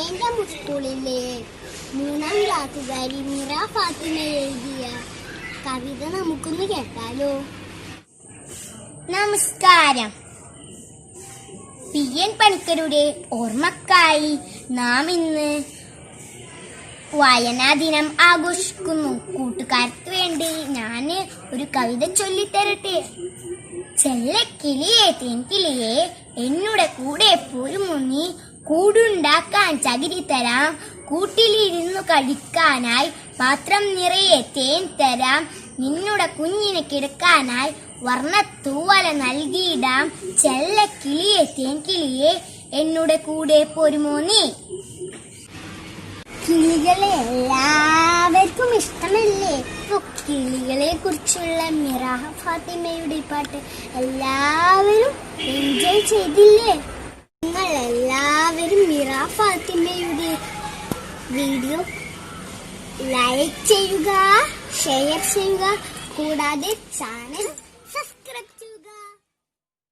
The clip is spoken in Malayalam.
എന്റെ സ്കൂളിലെ 3ാം ക്ലാസ്സുകാരി മിറ ഫാത്തിമ എഴുതിയ കവിത നമുക്കൊന്ന് കേട്ടാലോ? നമസ്കാരം. പി.എൻ. പണിക്കരുടെ ഓർമ്മക്കായി നാം ഇന്ന് വായനാ ദിനം ആഘോഷിക്കുന്നു. കൂട്ടുകാർക്ക് വേണ്ടി ഞാൻ ഒരു കവിത ചൊല്ലിത്തരട്ടെ. ചെല്ലക്കിളിയെ തേൻകിളിയെ എന്നുടെ കൂടെ പോരുമോ നീ, കൂടുണ്ടാക്കാൻ ചകിരി തരാം, കൂട്ടിലിരുന്നു കളിക്കാനായി പാത്രം നിറയെ തേൻ തരാം, നിന്നുടെ കുഞ്ഞിനെ കിടക്കാനായി വർണ്ണത്തൂവല നൽകിയിടാം, ചെല്ലക്കിളിയെ തേൻകിളിയെ എന്നുടെ കൂടെ പോരുമോ നീ. കിളികളെ എല്ലാവർക്കും ഇഷ്ടമല്ലേ? കിളികളെ കുറിച്ചുള്ള മിറ ഫാത്തിമയുടെ പാട്ട് എല്ലാവരും എൻജോയ് ചെയ്തില്ലേ? നിങ്ങൾ എല്ലാവരും മിറ ഫാത്തിമയുടെ വീഡിയോ ലൈക്ക് ചെയ്യുക, ഷെയർ ചെയ്യുക, കൂടാതെ ചാനൽ